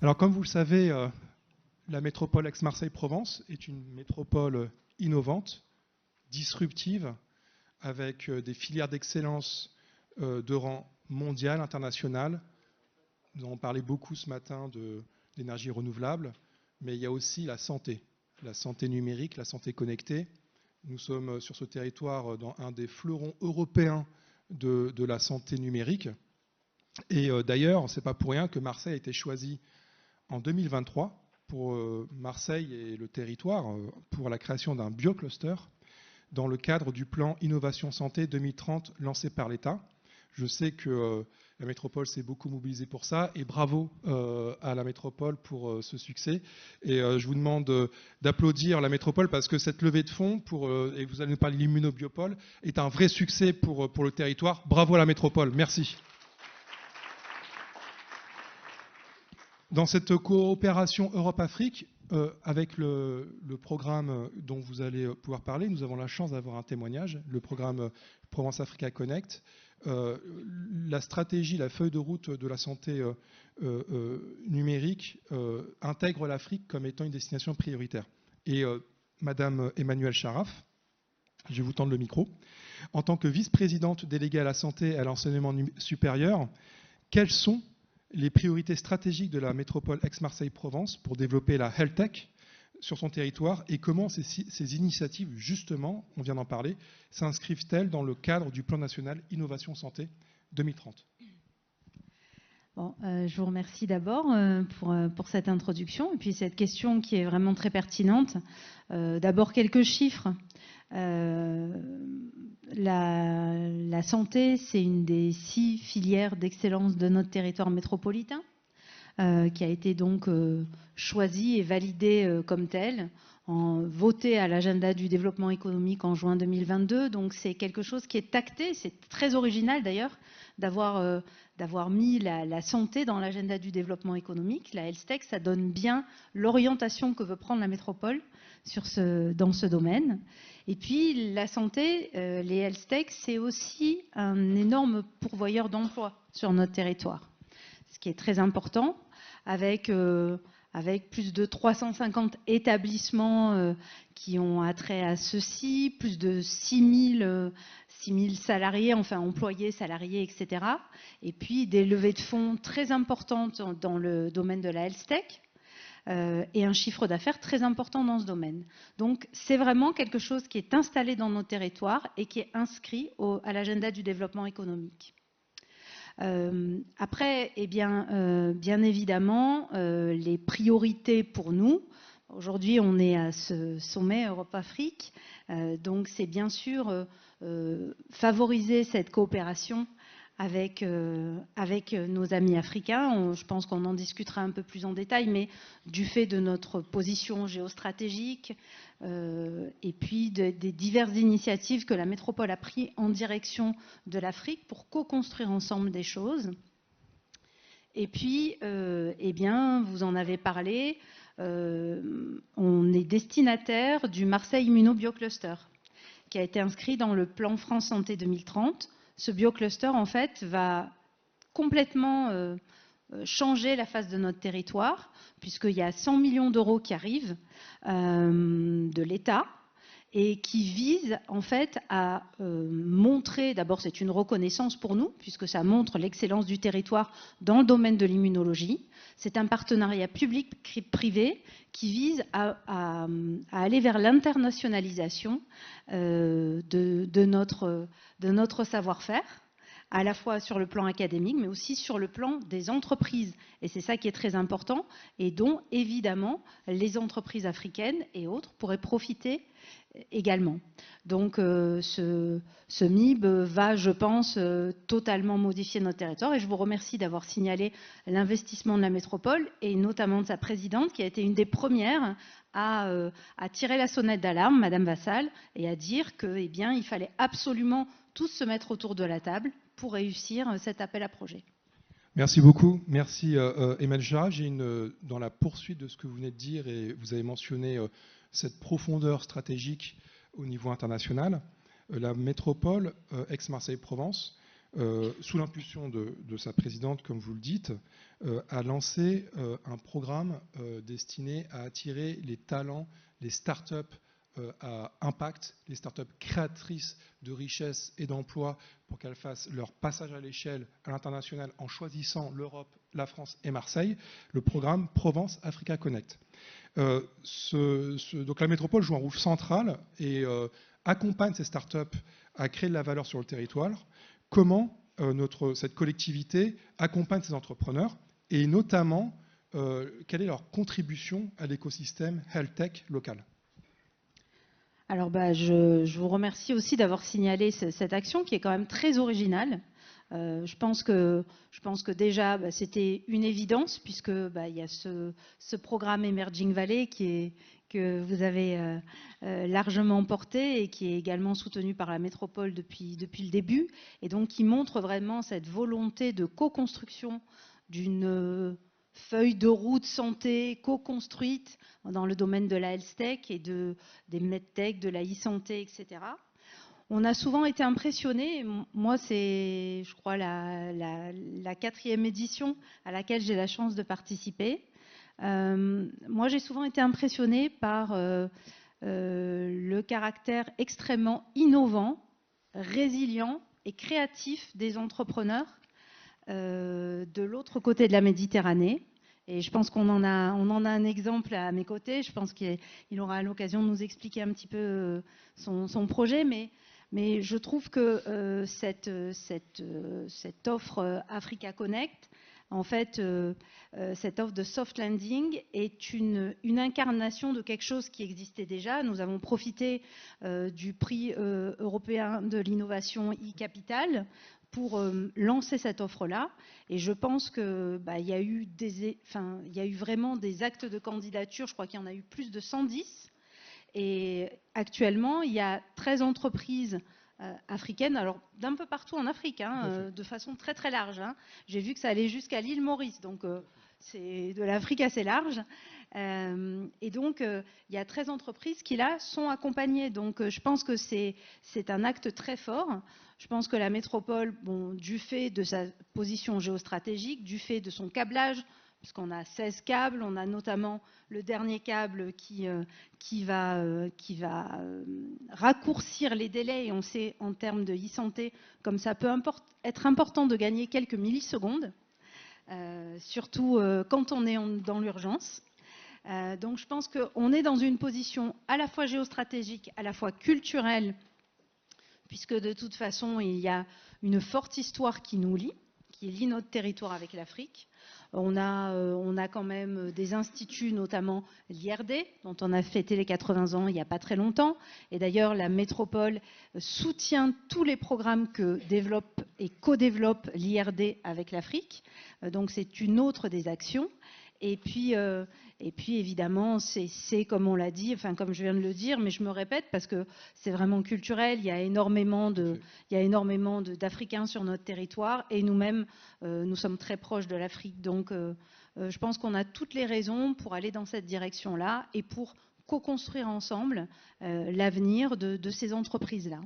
Alors, comme vous le savez, la métropole Aix-Marseille-Provence est une métropole innovante, disruptive, avec des filières d'excellence de rang mondial, international. Nous avons parlé beaucoup ce matin d'énergie renouvelable, mais il y a aussi la santé numérique, la santé connectée. Nous sommes sur ce territoire dans un des fleurons européens de la santé numérique. Et d'ailleurs, ce n'est pas pour rien que Marseille a été choisi en 2023 pour Marseille et le territoire pour la création d'un biocluster dans le cadre du plan Innovation Santé 2030 lancé par l'État. Je sais que la métropole s'est beaucoup mobilisée pour ça et bravo à la métropole pour ce succès. Et je vous demande d'applaudir la métropole parce que cette levée de fonds, et vous allez nous parler de l'immunobiopole, est un vrai succès pour le territoire. Bravo à la métropole. Merci. Dans cette coopération Europe-Afrique, avec le programme dont vous allez pouvoir parler, nous avons la chance d'avoir un témoignage, le programme Provence Africa Connect. La stratégie, la feuille de route de la santé numérique intègre l'Afrique comme étant une destination prioritaire. Et Madame Emmanuelle Charaf, je vais vous tendre le micro, en tant que vice-présidente déléguée à la santé et à l'enseignement supérieur, quelles sont les priorités stratégiques de la métropole Aix-Marseille-Provence pour développer la health tech sur son territoire et comment ces initiatives, justement, on vient d'en parler, s'inscrivent-elles dans le cadre du plan national Innovation Santé 2030 ? Bon, je vous remercie d'abord pour cette introduction et puis cette question qui est vraiment très pertinente. D'abord, quelques chiffres. La santé, c'est une des 6 filières d'excellence de notre territoire métropolitain, qui a été donc choisie et validée comme telle, votée à l'agenda du développement économique en juin 2022. Donc c'est quelque chose qui est acté, c'est très original d'ailleurs d'avoir mis la santé dans l'agenda du développement économique. La health tech, ça donne bien l'orientation que veut prendre la métropole dans ce domaine. Et puis la santé, les health tech, c'est aussi un énorme pourvoyeur d'emplois sur notre territoire, ce qui est très important, avec plus de 350 établissements qui ont attrait à ceci, plus de 6 000 salariés, enfin employés, salariés, etc. Et puis des levées de fonds très importantes dans le domaine de la health tech. Et un chiffre d'affaires très important dans ce domaine. Donc c'est vraiment quelque chose qui est installé dans nos territoires et qui est inscrit à l'agenda du développement économique. Après, bien évidemment, les priorités pour nous, aujourd'hui on est à ce sommet Europe-Afrique, donc c'est bien sûr favoriser cette coopération avec nos amis africains. Je pense qu'on en discutera un peu plus en détail, mais du fait de notre position géostratégique et puis des diverses initiatives que la métropole a prises en direction de l'Afrique pour co-construire ensemble des choses. Et puis, vous en avez parlé, on est destinataire du Marseille Immunobiocluster, qui a été inscrit dans le plan France Santé 2030. Ce biocluster, en fait, va complètement changer la face de notre territoire, puisqu'il y a 100 millions d'euros qui arrivent de l'État et qui visent, en fait, à montrer, d'abord c'est une reconnaissance pour nous, puisque ça montre l'excellence du territoire dans le domaine de l'immunologie. C'est un partenariat public-privé qui vise à aller vers l'internationalisation de notre savoir-faire, à la fois sur le plan académique, mais aussi sur le plan des entreprises. Et c'est ça qui est très important, et dont, évidemment, les entreprises africaines et autres pourraient profiter également. Donc ce MIB va, je pense, totalement modifier notre territoire. Et je vous remercie d'avoir signalé l'investissement de la métropole, et notamment de sa présidente, qui a été une des premières à tirer la sonnette d'alarme, Madame Vassal, et à dire qu'il fallait absolument tous se mettre autour de la table pour réussir cet appel à projet. Merci beaucoup. Merci Emmanuelle Charaf. Dans la poursuite de ce que vous venez de dire, et vous avez mentionné cette profondeur stratégique au niveau international, la métropole Aix-Marseille-Provence sous l'impulsion de sa présidente, comme vous le dites, a lancé un programme destiné à attirer les talents, les startups à impact, les startups créatrices de richesses et d'emplois pour qu'elles fassent leur passage à l'échelle à l'international en choisissant l'Europe, la France et Marseille, le programme Provence Africa Connect. Donc la métropole joue un rôle central et accompagne ces startups à créer de la valeur sur le territoire. Comment cette collectivité accompagne ces entrepreneurs et notamment quelle est leur contribution à l'écosystème health tech local? Alors je vous remercie aussi d'avoir signalé cette action qui est quand même très originale. Je pense que déjà c'était une évidence puisque il y a ce programme Emerging Valley que vous avez largement porté et qui est également soutenu par la métropole depuis le début et donc qui montre vraiment cette volonté de co-construction d'une feuille de route santé co-construite dans le domaine de la health tech et des medtech, de la e-santé, etc. On a souvent été impressionnés. Moi, c'est, je crois, la 4e édition à laquelle j'ai la chance de participer. Moi, j'ai souvent été impressionnée par le caractère extrêmement innovant, résilient et créatif des entrepreneurs de l'autre côté de la Méditerranée. Et je pense qu'on en a un exemple à mes côtés. Je pense qu'il aura l'occasion de nous expliquer un petit peu son projet. Mais je trouve que cette offre Africa Connect, en fait, cette offre de soft landing est une incarnation de quelque chose qui existait déjà. Nous avons profité du prix européen de l'innovation e-capital pour lancer cette offre-là. Et je pense qu'il y a eu vraiment des actes de candidature. Je crois qu'il y en a eu plus de 110. Et actuellement, il y a 13 entreprises africaines, alors d'un peu partout en Afrique, de façon très très large. J'ai vu que ça allait jusqu'à l'île Maurice, donc c'est de l'Afrique assez large. Et donc, il y a 13 entreprises qui là sont accompagnées. Donc, je pense que c'est un acte très fort. Je pense que la métropole, du fait de sa position géostratégique, du fait de son câblage, puisqu'on a 16 câbles, on a notamment le dernier câble qui va raccourcir les délais, et on sait en termes de e-santé comme ça peut être important de gagner quelques millisecondes, surtout quand on est dans l'urgence. Donc je pense qu'on est dans une position à la fois géostratégique, à la fois culturelle, puisque de toute façon il y a une forte histoire qui nous lie, qui lie notre territoire avec l'Afrique. On a quand même des instituts, notamment l'IRD, dont on a fêté les 80 ans il n'y a pas très longtemps. Et d'ailleurs, la métropole soutient tous les programmes que développe et co-développe l'IRD avec l'Afrique. Donc c'est une autre des actions. Et puis évidemment, c'est comme on l'a dit, enfin comme je viens de le dire, mais je me répète parce que c'est vraiment culturel. Il y a énormément d'Africains sur notre territoire et nous-mêmes, nous sommes très proches de l'Afrique. Donc, je pense qu'on a toutes les raisons pour aller dans cette direction-là et pour co-construire ensemble l'avenir de ces entreprises-là.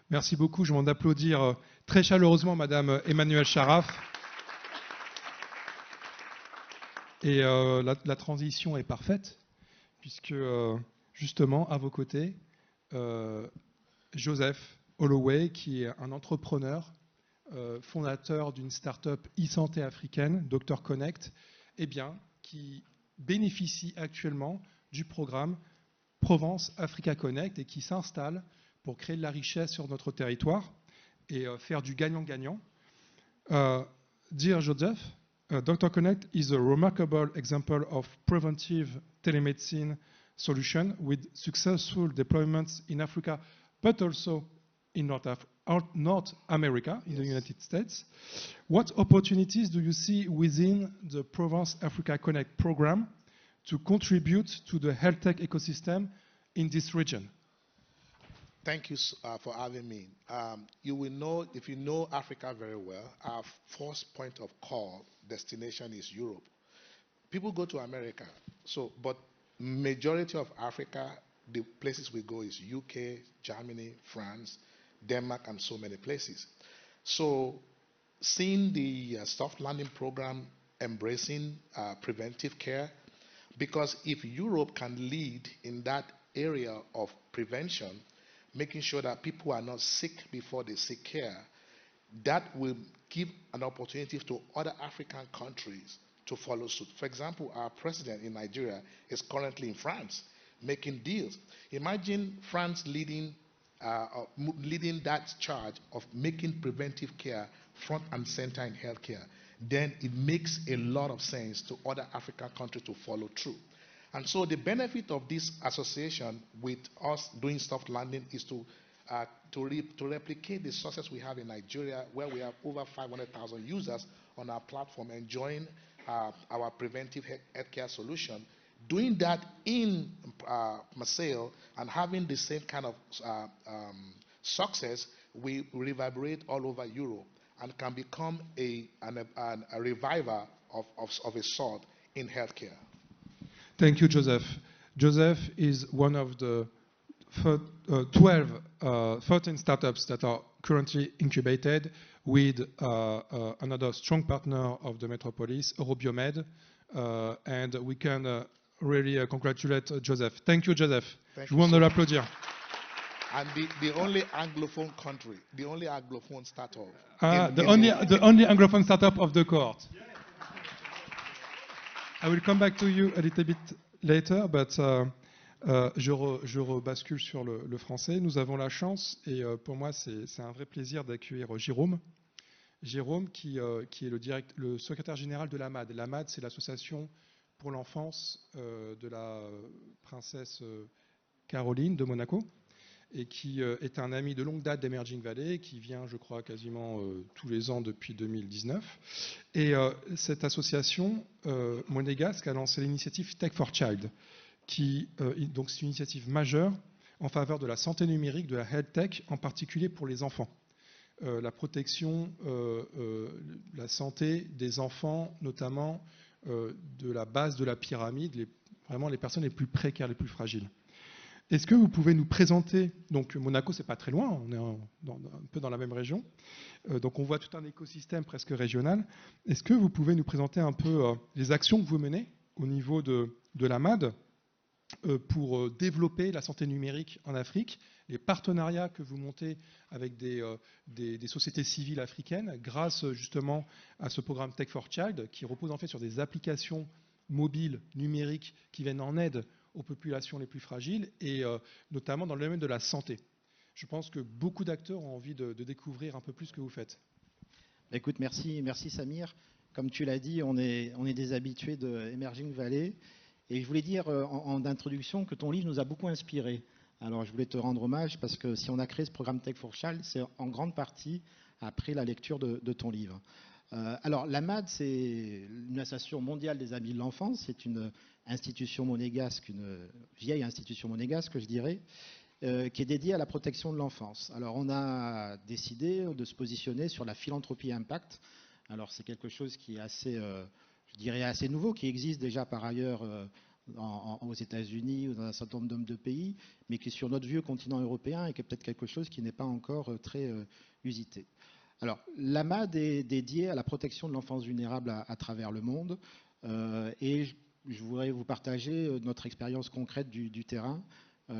Merci beaucoup. Je m'en applaudir très chaleureusement, Madame Emmanuelle Charaf. Et la transition est parfaite, puisque justement, à vos côtés, Joseph Holloway, qui est un entrepreneur, fondateur d'une start-up e-santé africaine, Dr Connect, qui bénéficie actuellement du programme Provence Africa Connect et qui s'installe pour créer de la richesse sur notre territoire et faire du gagnant-gagnant. Dear Joseph, Dr Connect is a remarkable example of preventive telemedicine solution with successful deployments in Africa, but also in North America, in the United States. What opportunities do you see within the Provence Africa Connect program to contribute to the health tech ecosystem in this region? Thank you for having me. You will know, if you know Africa very well, our first point of call destination is Europe. People go to America, but majority of Africa, the places we go is UK, Germany, France, Denmark, and so many places. So seeing the soft landing program embracing preventive care, because if Europe can lead in that area of prevention, making sure that people are not sick before they seek care, that will give an opportunity to other African countries to follow suit. For example, our president in Nigeria is currently in France making deals. Imagine France leading that charge of making preventive care front and center in healthcare. Then it makes a lot of sense to other African countries to follow through. And so the benefit of this association with us doing soft landing is to replicate the success we have in Nigeria, where we have over 500,000 users on our platform enjoying our preventive healthcare solution. Doing that in Marseille and having the same kind of success, we reverberate all over Europe and can become a reviver of a sort in healthcare. Thank you, Joseph. Joseph is one of the 13 startups that are currently incubated with another strong partner of the Metropolis, Eurobiomed, and we can really congratulate Joseph. Thank you, Joseph. Je vous demande de l'applaudir. And the only Anglophone country, the only Anglophone startup. The only Anglophone startup of the cohort. I will come back to you a little bit later, but je rebascule sur le français. Nous avons la chance, et pour moi c'est un vrai plaisir d'accueillir Jérôme. Jérôme qui est le secrétaire général de l'AMAD. L'AMAD, c'est l'association pour l'enfance de la princesse Caroline de Monaco, et qui est un ami de longue date d'Emerging Valley, qui vient, je crois, quasiment tous les ans depuis 2019. Et cette association monégasque a lancé l'initiative Tech for Child, donc c'est une initiative majeure en faveur de la santé numérique, de la health tech, en particulier pour les enfants. La protection, la santé des enfants, notamment de la base de la pyramide, vraiment les personnes les plus précaires, les plus fragiles. Est-ce que vous pouvez nous présenter, donc Monaco c'est pas très loin, on est un peu dans la même région, donc on voit tout un écosystème presque régional. Est-ce que vous pouvez nous présenter un peu les actions que vous menez au niveau de l'AMAD pour développer la santé numérique en Afrique, les partenariats que vous montez avec des sociétés civiles africaines grâce justement à ce programme Tech for Child qui repose en fait sur des applications mobiles numériques qui viennent en aide aux populations les plus fragiles et notamment dans le domaine de la santé. Je pense que beaucoup d'acteurs ont envie de découvrir un peu plus ce que vous faites. Écoute, merci Samir. Comme tu l'as dit, on est des habitués de Emerging Valley. Et je voulais dire en introduction que ton livre nous a beaucoup inspirés. Alors je voulais te rendre hommage parce que si on a créé ce programme Tech for Child, c'est en grande partie après la lecture de ton livre. Alors l'AMAD, c'est une association mondiale des amis de l'enfance. C'est une institution monégasque, une vieille institution monégasque, je dirais, qui est dédiée à la protection de l'enfance. Alors on a décidé de se positionner sur la philanthropie impact. Alors c'est quelque chose qui est assez... je dirais assez nouveau, qui existe déjà par ailleurs aux États-Unis ou dans un certain nombre de pays, mais qui est sur notre vieux continent européen et qui est peut-être quelque chose qui n'est pas encore très usité. Alors, l'AMAD est dédiée à la protection de l'enfance vulnérable à travers le monde et je voudrais vous partager notre expérience concrète du terrain.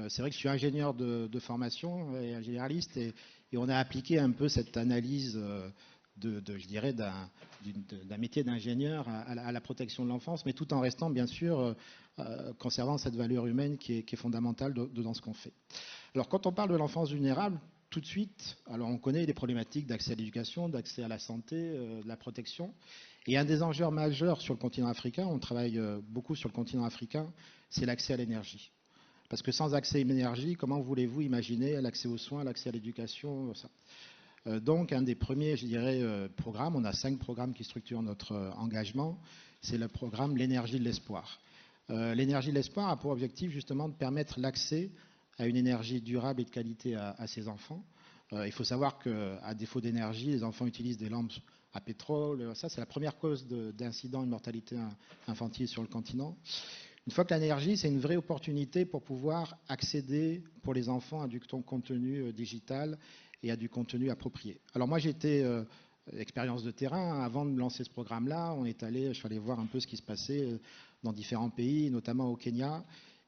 C'est vrai que je suis ingénieur de formation et un généraliste et on a appliqué un peu cette analyse je dirais, d'un métier d'ingénieur à la protection de l'enfance, mais tout en restant, bien sûr, conservant cette valeur humaine qui est fondamentale dans ce qu'on fait. Alors, quand on parle de l'enfance vulnérable, tout de suite, alors on connaît les problématiques d'accès à l'éducation, d'accès à la santé, de la protection. Et un des enjeux majeurs sur le continent africain, on travaille beaucoup sur le continent africain, c'est l'accès à l'énergie. Parce que sans accès à l'énergie, comment voulez-vous imaginer l'accès aux soins, l'accès à l'éducation, ça. Donc, un des premiers, je dirais, programmes, on a 5 programmes qui structurent notre engagement, c'est le programme L'énergie de l'espoir. L'énergie de l'espoir a pour objectif justement de permettre l'accès à une énergie durable et de qualité à ces enfants. Il faut savoir qu'à défaut d'énergie, les enfants utilisent des lampes à pétrole. Ça, c'est la première cause d'incident et de mortalité infantile sur le continent. Une fois que l'énergie, c'est une vraie opportunité pour pouvoir accéder pour les enfants à du contenu digital et à du contenu approprié. Alors moi, j'étais expérience de terrain. Avant de me lancer ce programme-là, je suis allé voir un peu ce qui se passait dans différents pays, notamment au Kenya.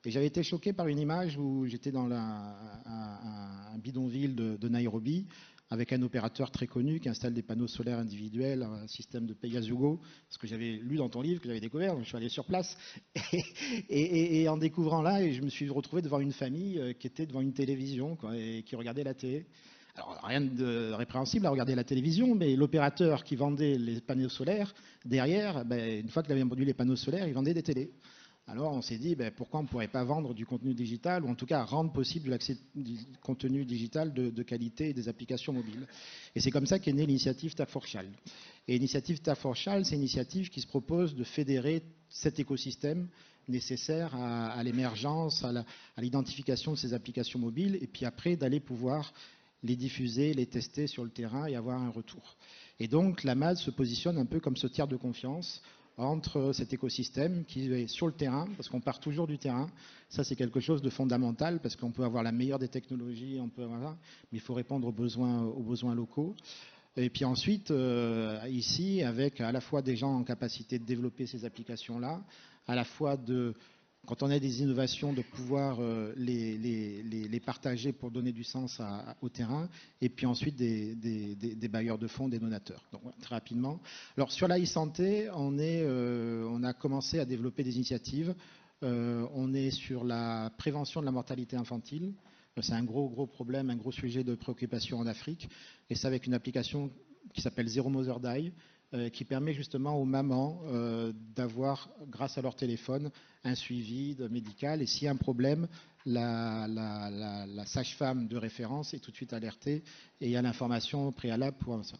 Et j'avais été choqué par une image où j'étais dans un bidonville de Nairobi avec un opérateur très connu qui installe des panneaux solaires individuels, un système de pay-as-you-go, ce que j'avais lu dans ton livre, que j'avais découvert, donc je suis allé sur place. Et en découvrant là, je me suis retrouvé devant une famille qui était devant une télévision quoi, et qui regardait la télé. Alors, rien de répréhensible à regarder la télévision, mais l'opérateur qui vendait les panneaux solaires, derrière, une fois qu'il avait produit les panneaux solaires, il vendait des télés. Alors on s'est dit, pourquoi on ne pourrait pas vendre du contenu digital, ou en tout cas rendre possible l'accès du contenu digital de qualité et des applications mobiles. Et c'est comme ça qu'est née l'initiative Tap for Child. Et l'initiative Tap for Child, c'est une initiative qui se propose de fédérer cet écosystème nécessaire à l'émergence, à l'identification de ces applications mobiles, et puis après d'aller pouvoir les diffuser, les tester sur le terrain et avoir un retour. Et donc la MAD se positionne un peu comme ce tiers de confiance entre cet écosystème qui est sur le terrain, parce qu'on part toujours du terrain. Ça, c'est quelque chose de fondamental, parce qu'on peut avoir la meilleure des technologies, mais il faut répondre aux besoins locaux. Et puis ensuite, ici, avec à la fois des gens en capacité de développer ces applications-là, à la fois quand on a des innovations, de pouvoir les partager pour donner du sens au terrain, et puis ensuite des bailleurs de fonds, des donateurs. Donc très rapidement. Alors sur la e-santé, on a commencé à développer des initiatives. On est sur la prévention de la mortalité infantile. C'est un gros problème, un gros sujet de préoccupation en Afrique. Et c'est avec une application qui s'appelle Zero Mother Die, qui permet justement aux mamans d'avoir, grâce à leur téléphone, un suivi médical. Et s'il y a un problème, la sage-femme de référence est tout de suite alertée et il y a l'information préalable pour ça.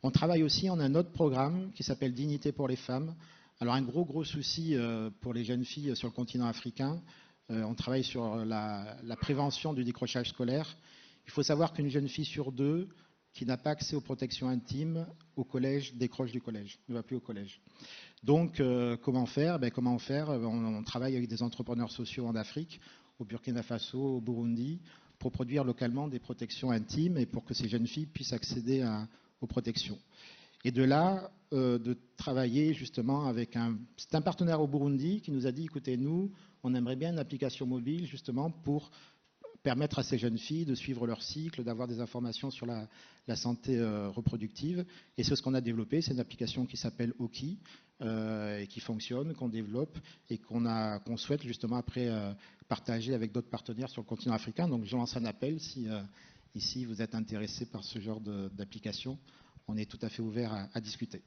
On travaille aussi, on a un autre programme qui s'appelle Dignité pour les femmes. Alors un gros souci pour les jeunes filles sur le continent africain. On travaille sur la prévention du décrochage scolaire. Il faut savoir qu'une jeune fille sur deux qui n'a pas accès aux protections intimes au collège décroche du collège, ne va plus au collège. Donc, comment faire ? On travaille avec des entrepreneurs sociaux en Afrique, au Burkina Faso, au Burundi, pour produire localement des protections intimes et pour que ces jeunes filles puissent accéder aux protections. Et de là, de travailler justement c'est un partenaire au Burundi qui nous a dit, écoutez, nous, on aimerait bien une application mobile justement pour permettre à ces jeunes filles de suivre leur cycle, d'avoir des informations sur la santé reproductive. Et c'est ce qu'on a développé, c'est une application qui s'appelle Oki, et qui fonctionne, qu'on développe et qu'on souhaite justement après partager avec d'autres partenaires sur le continent africain. Donc je lance un appel si ici vous êtes intéressé par ce genre d'application. On est tout à fait ouvert à discuter.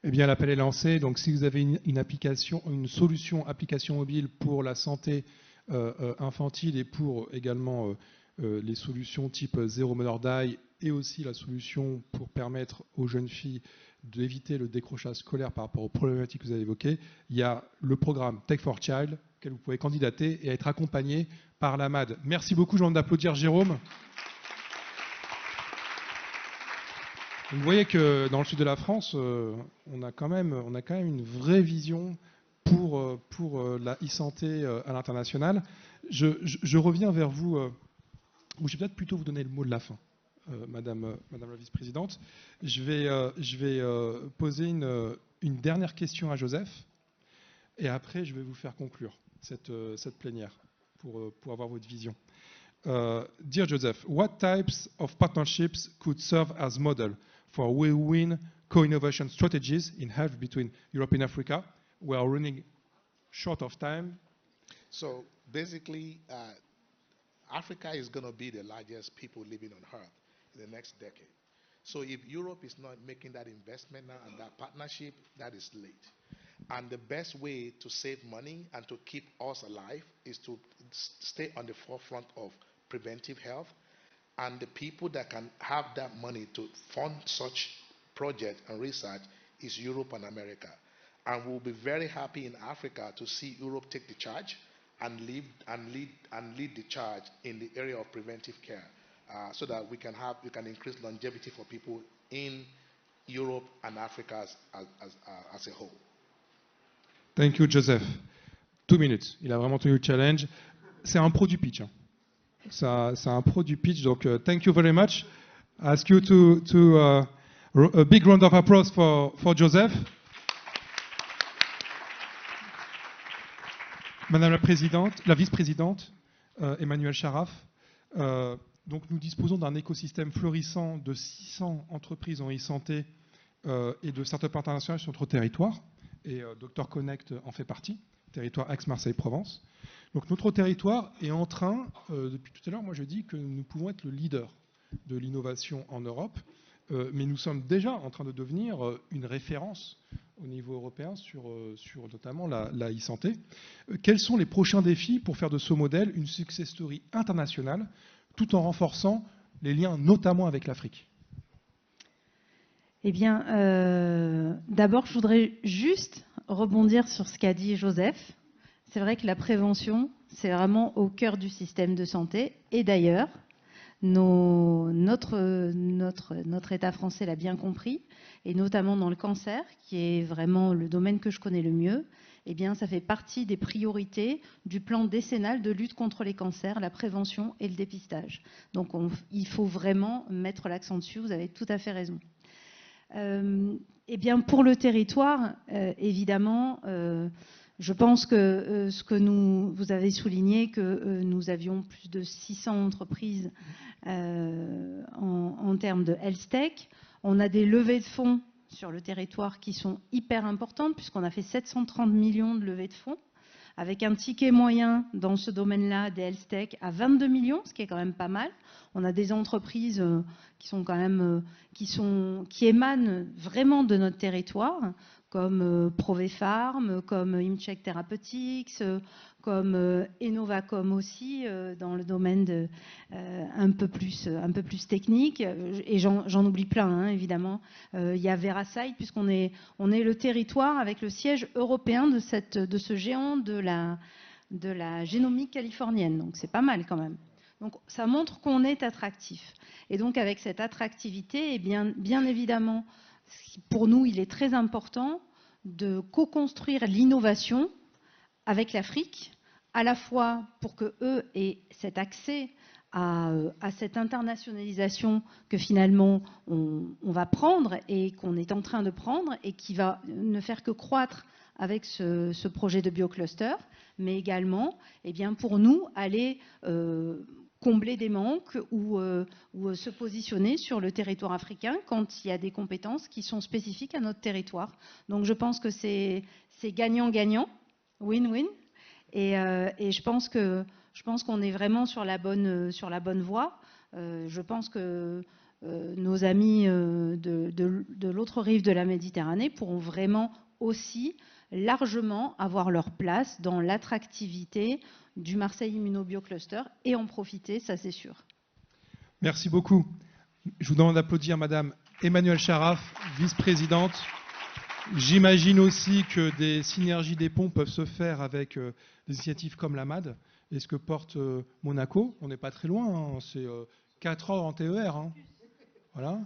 Eh bien, l'appel est lancé. Donc, si vous avez une solution application mobile pour la santé infantile et pour également les solutions type Zero Mother Die et aussi la solution pour permettre aux jeunes filles d'éviter le décrochage scolaire par rapport aux problématiques que vous avez évoquées, il y a le programme Tech for Child auquel vous pouvez candidater et être accompagné par la MAD. Merci beaucoup, je vous demande d'applaudir Jérôme. Vous voyez que dans le sud de la France, on a quand même une vraie vision pour la e-santé à l'international. Je reviens vers vous, ou je vais peut-être plutôt vous donner le mot de la fin, Madame la vice-présidente. Je vais poser une dernière question à Joseph, et après je vais vous faire conclure cette plénière pour avoir votre vision. Dear Joseph, what types of partnerships could serve as model for win-win co-innovation strategies in health between Europe and Africa? We are running short of time. So basically, Africa is going to be the largest people living on Earth in the next decade. So if Europe is not making that investment now and that partnership, that is late. And the best way to save money and to keep us alive is to stay on the forefront of preventive health. And the people that can have that money to fund such projects and research is Europe and America. And we'll be very happy in Africa to see Europe take the charge and lead the charge in the area of preventive care, so that we can increase longevity for people in Europe and Africa as a whole. Thank you, Joseph. 2 minutes. Il a vraiment tenu le challenge. C'est un pro du pitch. Hein. C'est un pro du pitch. Donc, thank you very much. I ask you to a big round of applause for Joseph. Madame la présidente, la vice-présidente, Emmanuelle Charaf. Donc, nous disposons d'un écosystème florissant de 600 entreprises en e-santé et de start-up internationales sur notre territoire. Et Dr Connect en fait partie, territoire Aix-Marseille-Provence. Donc notre territoire est en train, depuis tout à l'heure, moi je dis que nous pouvons être le leader de l'innovation en Europe, mais nous sommes déjà en train de devenir une référence au niveau européen sur notamment la e-santé. Quels sont les prochains défis pour faire de ce modèle une success story internationale, tout en renforçant les liens notamment avec l'Afrique ? Eh bien, d'abord, je voudrais juste rebondir sur ce qu'a dit Joseph. C'est vrai que la prévention, c'est vraiment au cœur du système de santé. Et d'ailleurs, notre État français l'a bien compris, et notamment dans le cancer, qui est vraiment le domaine que je connais le mieux. Eh bien, ça fait partie des priorités du plan décennal de lutte contre les cancers, la prévention et le dépistage. Donc, il faut vraiment mettre l'accent dessus. Vous avez tout à fait raison. Eh bien, pour le territoire, évidemment, je pense que vous avez souligné que nous avions plus de 600 entreprises en termes de health tech. On a des levées de fonds sur le territoire qui sont hyper importantes, puisqu'on a fait 730 millions de levées de fonds, avec un ticket moyen dans ce domaine-là des health tech à 22 millions, ce qui est quand même pas mal. On a des entreprises qui sont quand même qui émanent vraiment de notre territoire, comme Provepharm, comme Imcheck Therapeutics, comme Enovacom aussi, dans le domaine un peu plus technique. Et j'en oublie plein, hein, évidemment. Il y a Veracyte, puisqu'on est le territoire avec le siège européen de ce géant de la génomique californienne. Donc c'est pas mal quand même. Donc ça montre qu'on est attractif. Et donc avec cette attractivité, eh bien évidemment, pour nous, il est très important de co-construire l'innovation avec l'Afrique, à la fois pour qu'eux aient cet accès à cette internationalisation que finalement on va prendre et qu'on est en train de prendre et qui va ne faire que croître avec ce projet de biocluster, mais également eh bien, pour nous aller combler des manques ou se positionner sur le territoire africain quand il y a des compétences qui sont spécifiques à notre territoire. Donc je pense que c'est gagnant-gagnant, win-win, et je pense qu'on est vraiment sur la bonne voie. Je pense que nos amis de l'autre rive de la Méditerranée pourront vraiment aussi largement avoir leur place dans l'attractivité du Marseille Immunobiocluster et en profiter, ça c'est sûr. Merci beaucoup. Je vous demande d'applaudir Madame Emmanuelle Charaf, vice-présidente. J'imagine aussi que des synergies des ponts peuvent se faire avec des initiatives comme la MAD et ce que porte Monaco. On n'est pas très loin, hein. C'est 4 heures en TER. Hein. Voilà.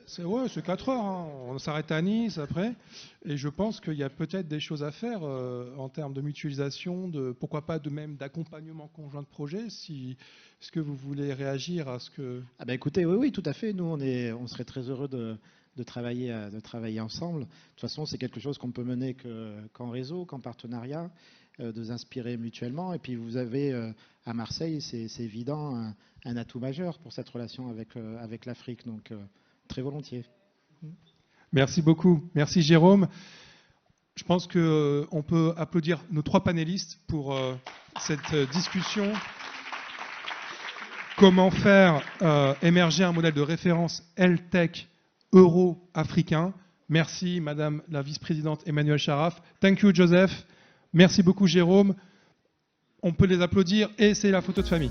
C'est 4 heures. Hein. On s'arrête à Nice après. Et je pense qu'il y a peut-être des choses à faire en termes de mutualisation, pourquoi pas même d'accompagnement conjoint de projet. Est-ce que vous voulez réagir à ce que... Ah ben écoutez, oui, tout à fait. Nous, on serait très heureux de travailler ensemble. De toute façon, c'est quelque chose qu'on peut mener qu'en réseau, qu'en partenariat, de s'inspirer mutuellement. Et puis vous avez à Marseille, c'est évident, un atout majeur pour cette relation avec l'Afrique. Donc très volontiers. Merci beaucoup. Merci Jérôme. Je pense qu'on peut applaudir nos 3 panélistes pour cette discussion. Comment faire émerger un modèle de référence health tech euro-africain. Merci Madame la vice-présidente Emmanuelle Charaf. Thank you Joseph. Merci beaucoup Jérôme. On peut les applaudir et c'est la photo de famille.